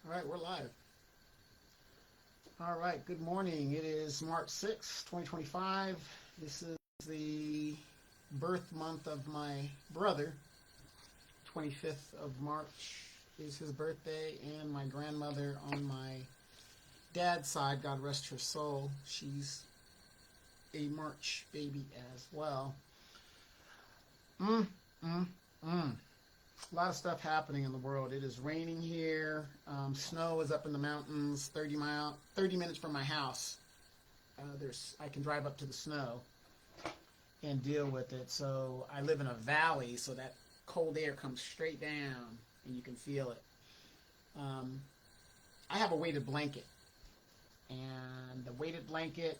All right, we're live. All right, good morning. It is March 6th, 2025. This is the birth month of my brother. 25th of March is his birthday, and my grandmother on my dad's side, God rest her soul, she's a March baby as well. Mm, mm, mm. A lot of stuff happening in the world. It is raining here. Snow is up in the mountains, 30 minutes from my house. I can drive up to the snow and deal with it. So I live in a valley, so that cold air comes straight down, and you can feel it. I have a weighted blanket, and the weighted blanket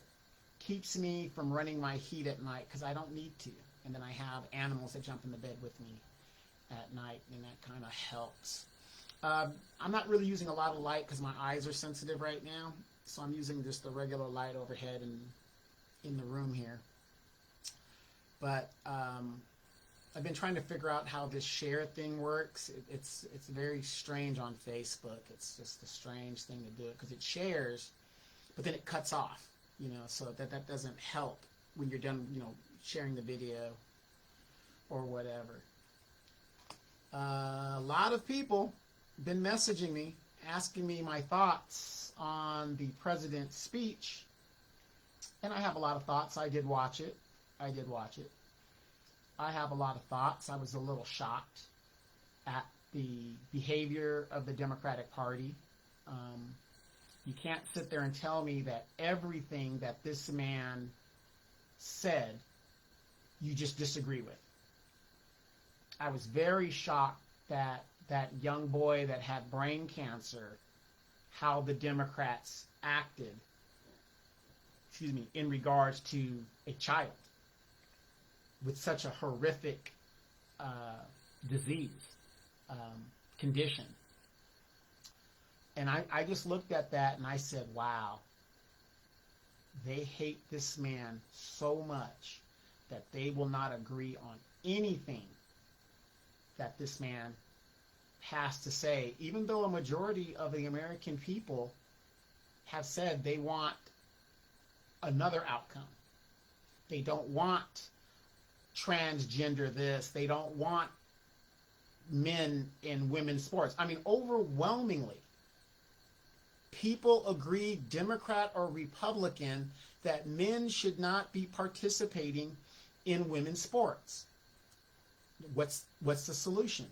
keeps me from running my heat at night because I don't need to. And then I have animals that jump in the bed with me at night, and that kind of helps. I'm not really using a lot of light because my eyes are sensitive right now, so I'm using just the regular light overhead and in the room here. But I've been trying to figure out how this share thing works. It's very strange on Facebook. It's just a strange thing to do it because it shares, but then it cuts off. So that doesn't help when you're done, sharing the video or whatever. A lot of people been messaging me, asking me my thoughts on the president's speech, and I have a lot of thoughts. I did watch it. I have a lot of thoughts. I was a little shocked at the behavior of the Democratic Party. You can't sit there and tell me that everything that this man said you just disagree with. I was very shocked that that young boy that had brain cancer, how the Democrats acted, in regards to a child with such a horrific disease, condition. And I just looked at that and I said, wow, they hate this man so much that they will not agree on anything that this man has to say, even though a majority of the American people have said they want another outcome. They don't want transgender this. They don't want men in women's sports. Overwhelmingly, people agree, Democrat or Republican, that men should not be participating in women's sports. What's the solution?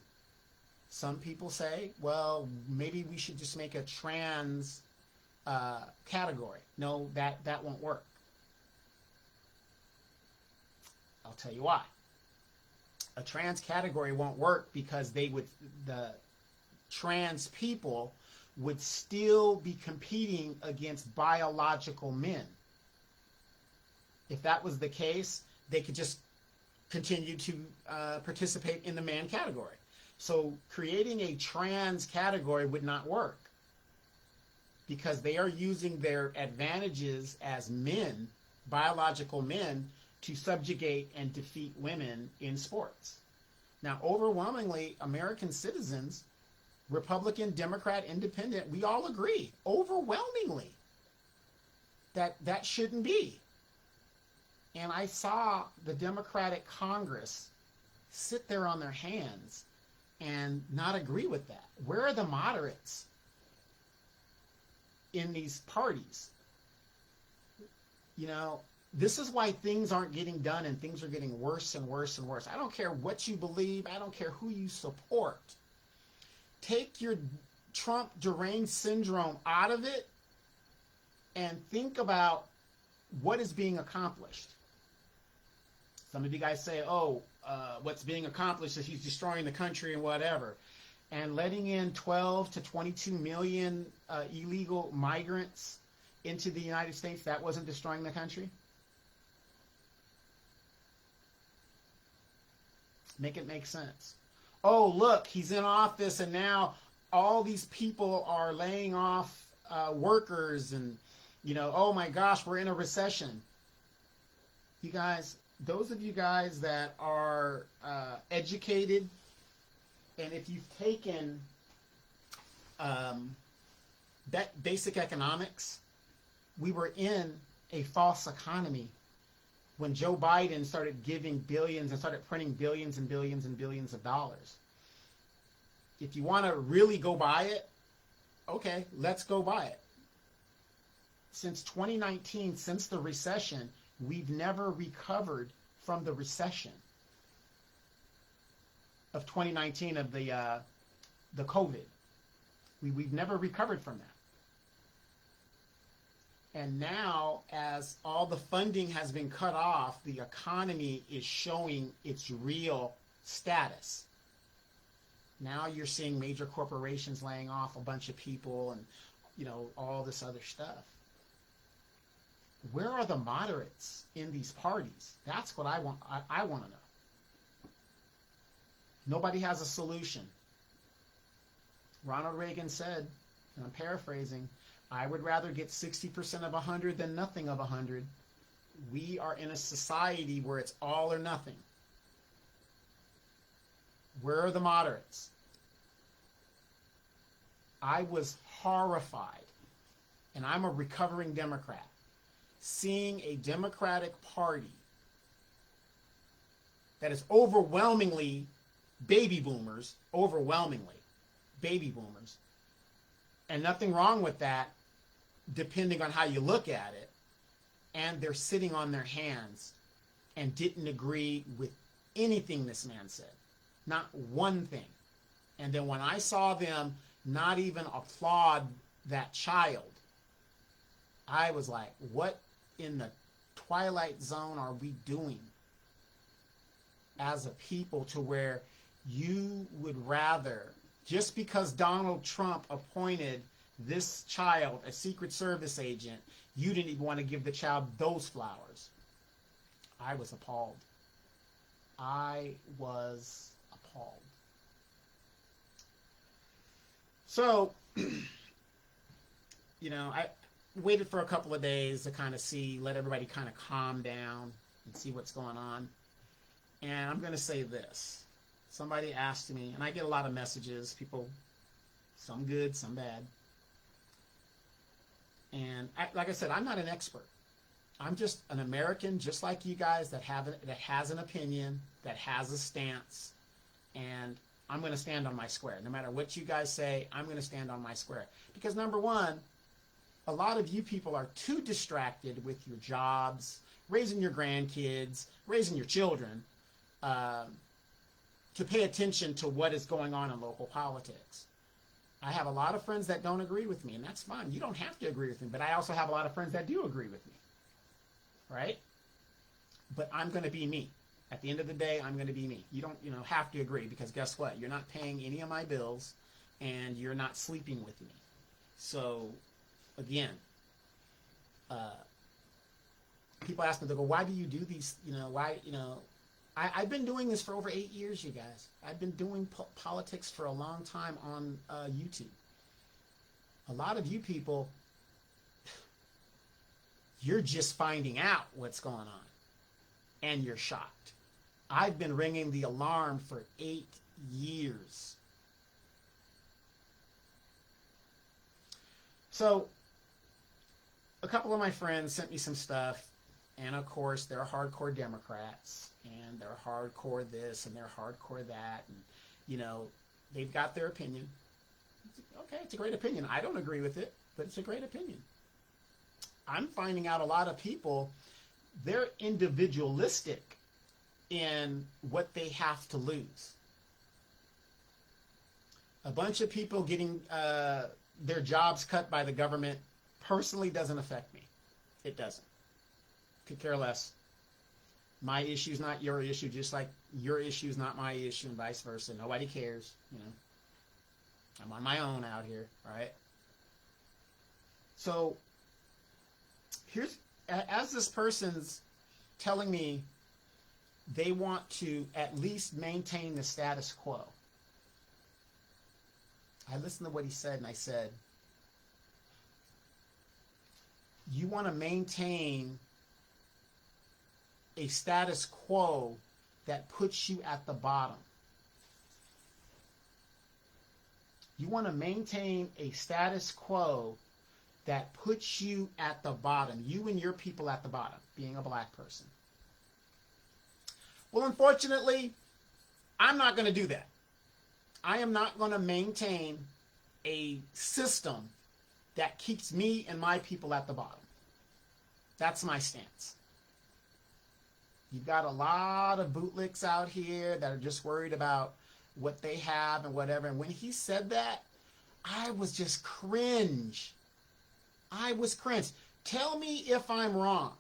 Some people say, well, maybe we should just make a trans category. No, that won't work. I'll tell you why. A trans category won't work because the trans people would still be competing against biological men. If that was the case, they could just continue to participate in the man category. So creating a trans category would not work because they are using their advantages as men, biological men, to subjugate and defeat women in sports. Now, overwhelmingly, American citizens, Republican, Democrat, Independent, we all agree overwhelmingly that shouldn't be. And I saw the Democratic Congress sit there on their hands and not agree with that. Where are the moderates in these parties? This is why things aren't getting done and things are getting worse and worse and worse. I don't care what you believe. I don't care who you support. Take your Trump deranged syndrome out of it and think about what is being accomplished. Some of you guys say, what's being accomplished is he's destroying the country and whatever. And letting in 12 to 22 million illegal migrants into the United States, that wasn't destroying the country? Make it make sense. Oh, look, he's in office and now all these people are laying off workers and, oh my gosh, we're in a recession. You guys, those of you guys that are educated, and if you've taken that basic economics, we were in a false economy when Joe Biden started giving billions and started printing billions and billions and billions of dollars. If you want to really go buy it, okay, let's go buy it. Since 2019, since the recession, we've never recovered from the recession of 2019 of the COVID. We've never recovered from that. And now, as all the funding has been cut off, the economy is showing its real status. Now you're seeing major corporations laying off a bunch of people and, all this other stuff. Where are the moderates in these parties? That's what I want to know. Nobody has a solution. Ronald Reagan said, and I'm paraphrasing, I would rather get 60% of 100 than nothing of 100. We are in a society where it's all or nothing. Where are the moderates? I was horrified, and I'm a recovering Democrat, seeing a Democratic Party that is overwhelmingly baby boomers, and nothing wrong with that, depending on how you look at it, and they're sitting on their hands and didn't agree with anything this man said. Not one thing. And then when I saw them not even applaud that child, I was like, what in the twilight zone are we doing as a people, to where you would rather, just because Donald Trump appointed this child a Secret Service agent, you didn't even want to give the child those flowers? I was appalled. I was appalled. So, I waited for a couple of days to kind of let everybody kind of calm down and see what's going on. And I'm going to say this. Somebody asked me, and I get a lot of messages, people, some good, some bad. And like I said, I'm not an expert. I'm just an American, just like you guys, that has an opinion, that has a stance, and I'm going to stand on my square. No matter what you guys say, I'm going to stand on my square. Because number one, a lot of you people are too distracted with your jobs, raising your grandkids, raising your children, to pay attention to what is going on in local politics. I have a lot of friends that don't agree with me, and that's fine. You don't have to agree with me, but I also have a lot of friends that do agree with me, right? But I'm going to be me. At the end of the day, I'm going to be me. You don't, have to agree, because guess what? You're not paying any of my bills, and you're not sleeping with me. So, again, people ask me, they go, why do you do these, I've been doing this for over 8 years, you guys. I've been doing politics for a long time on YouTube. A lot of you people, you're just finding out what's going on, and you're shocked. I've been ringing the alarm for 8 years. So, a couple of my friends sent me some stuff, and of course, they're hardcore Democrats, and they're hardcore this, and they're hardcore that, and, they've got their opinion. Okay, it's a great opinion. I don't agree with it, but it's a great opinion. I'm finding out a lot of people, they're individualistic in what they have to lose. A bunch of people getting their jobs cut by the government personally doesn't affect me. It doesn't. Could care less. My issue is not your issue, just like your issue is not my issue, and vice versa. Nobody cares, I'm on my own out here, right? So, as this person's telling me they want to at least maintain the status quo, I listened to what he said, and I said, you want to maintain a status quo that puts you at the bottom. You want to maintain a status quo that puts you at the bottom, you and your people at the bottom, being a black person. Well, unfortunately, I'm not going to do that. I am not going to maintain a system that keeps me and my people at the bottom. That's my stance. You've got a lot of bootlicks out here that are just worried about what they have and whatever. And when he said that, I was just cringe. I was cringe. Tell me if I'm wrong.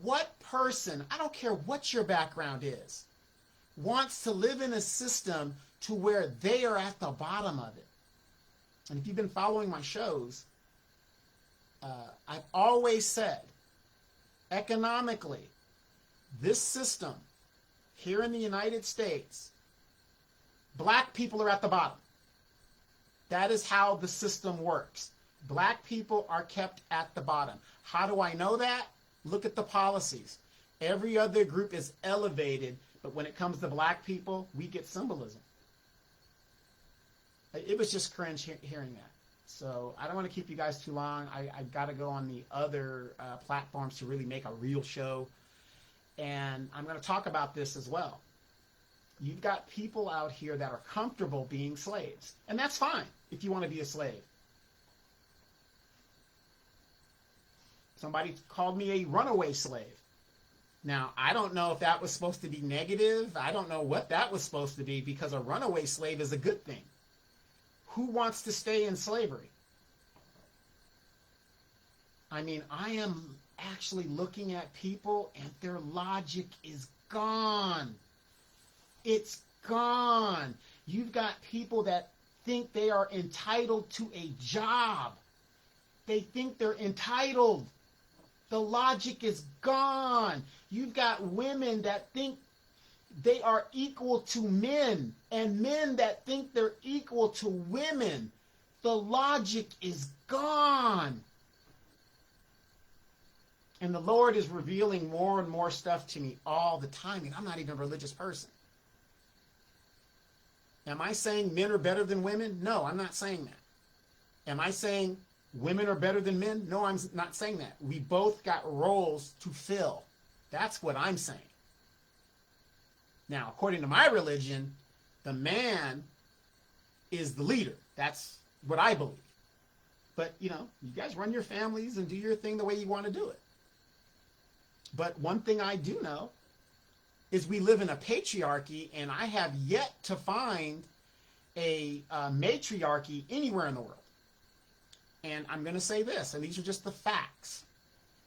What person, I don't care what your background is, wants to live in a system to where they are at the bottom of it? And if you've been following my shows, I've always said, economically, this system here in the United States, black people are at the bottom. That is how the system works. Black people are kept at the bottom. How do I know that? Look at the policies. Every other group is elevated, but when it comes to black people, we get symbolism. It was just cringe hearing that. So I don't want to keep you guys too long. I've got to go on the other platforms to really make a real show. And I'm going to talk about this as well. You've got people out here that are comfortable being slaves. And that's fine if you want to be a slave. Somebody called me a runaway slave. Now, I don't know if that was supposed to be negative. I don't know what that was supposed to be, because a runaway slave is a good thing. Who wants to stay in slavery? I mean, I am actually looking at people and their logic is gone. It's gone. You've got people that think they are entitled to a job. They think they're entitled. The logic is gone. You've got women that think they are equal to men, and men that think they're equal to women. The logic is gone. And the Lord is revealing more and more stuff to me all the time, and I'm not even a religious person. Am I saying men are better than women? No, I'm not saying that. Am I saying women are better than men? No, I'm not saying that. We both got roles to fill. That's what I'm saying. Now, according to my religion, the man is the leader. That's what I believe. But, you guys run your families and do your thing the way you want to do it. But one thing I do know is we live in a patriarchy, and I have yet to find a matriarchy anywhere in the world. And I'm going to say this, and these are just the facts.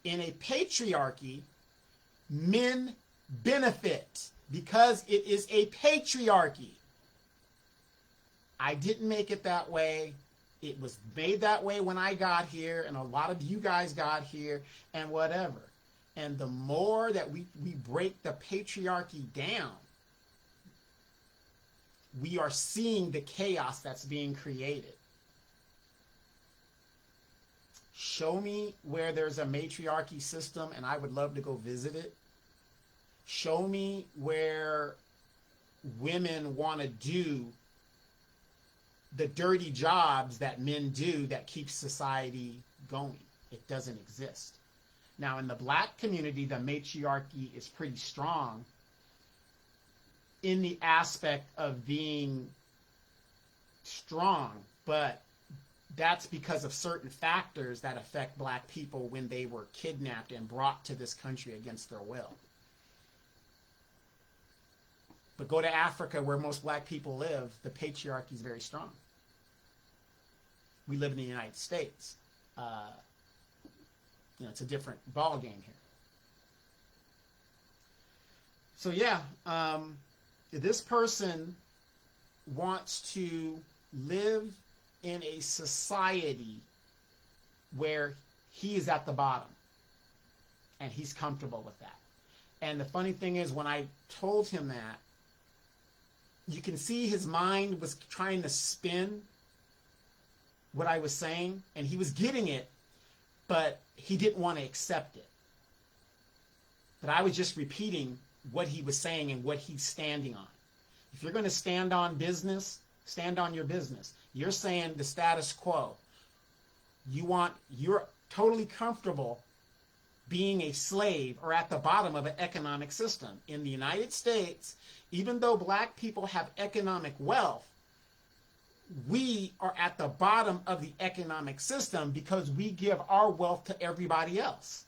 In a patriarchy, men benefit because it is a patriarchy. I didn't make it that way. It was made that way when I got here, and a lot of you guys got here, and whatever. And the more that we break the patriarchy down, we are seeing the chaos that's being created. Show me where there's a matriarchy system, and I would love to go visit it. Show me where women want to do the dirty jobs that men do that keep society going. It doesn't exist. Now, in the black community, the matriarchy is pretty strong in the aspect of being strong, but that's because of certain factors that affect black people when they were kidnapped and brought to this country against their will. But go to Africa, where most black people live, the patriarchy is very strong. We live in the United States. It's a different ball game here. So yeah, this person wants to live in a society where he is at the bottom and he's comfortable with that. And the funny thing is, when I told him that, you can see his mind was trying to spin what I was saying, and he was getting it, but he didn't want to accept it. But I was just repeating what he was saying and what he's standing on. If you're going to stand on business, stand on your business. You're saying the status quo. You're totally comfortable being a slave or at the bottom of an economic system. In the United States, even though black people have economic wealth, we are at the bottom of the economic system because we give our wealth to everybody else.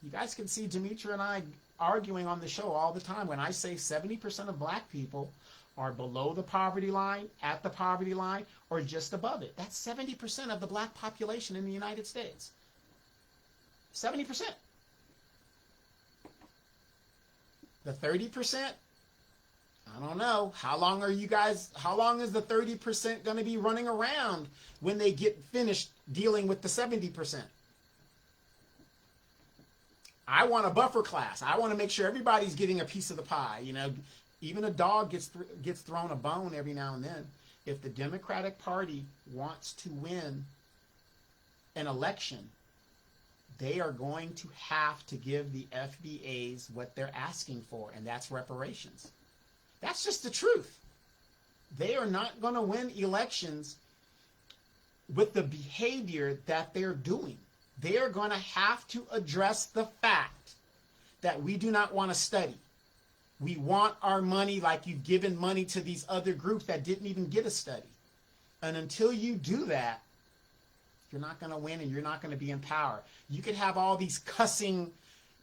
You guys can see Demetra and I arguing on the show all the time when I say 70% of black people are below the poverty line, at the poverty line, or just above it. That's 70% of the black population in the United States. 70%. The 30%, I don't know. How long is the 30% going to be running around when they get finished dealing with the 70%? I want a buffer class. I want to make sure everybody's getting a piece of the pie. You know, even a dog gets thrown a bone every now and then. If the Democratic Party wants to win an election, they are going to have to give the FBAs what they're asking for, and that's reparations. That's just the truth. They are not going to win elections with the behavior that they're doing. They are going to have to address the fact that we do not want to study. We want our money like you've given money to these other groups that didn't even get a study. And until you do that, you're not going to win and you're not going to be in power. You could have all these cussing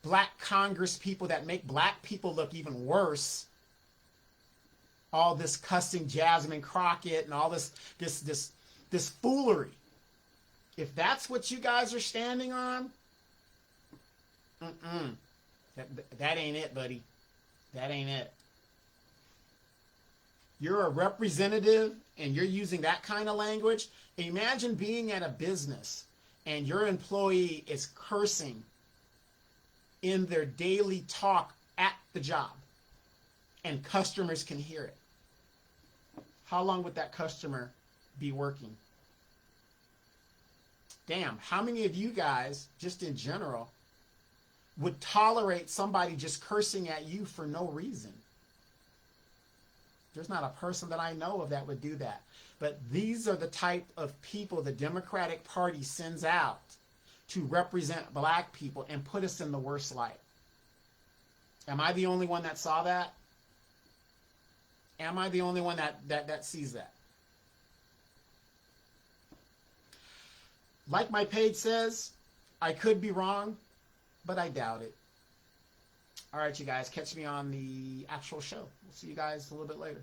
black Congress people that make black people look even worse. All this cussing Jasmine Crockett and all this foolery. If that's what you guys are standing on, that ain't it, buddy. That ain't it. You're a representative and you're using that kind of language. Imagine being at a business and your employee is cursing in their daily talk at the job and customers can hear it. How long would that customer be working? Damn, how many of you guys, just in general, would tolerate somebody just cursing at you for no reason? There's not a person that I know of that would do that. But these are the type of people the Democratic Party sends out to represent black people and put us in the worst light. Am I the only one that saw that? Am I the only one that sees that? Like my page says, I could be wrong, but I doubt it. All right, you guys, catch me on the actual show. We'll see you guys a little bit later.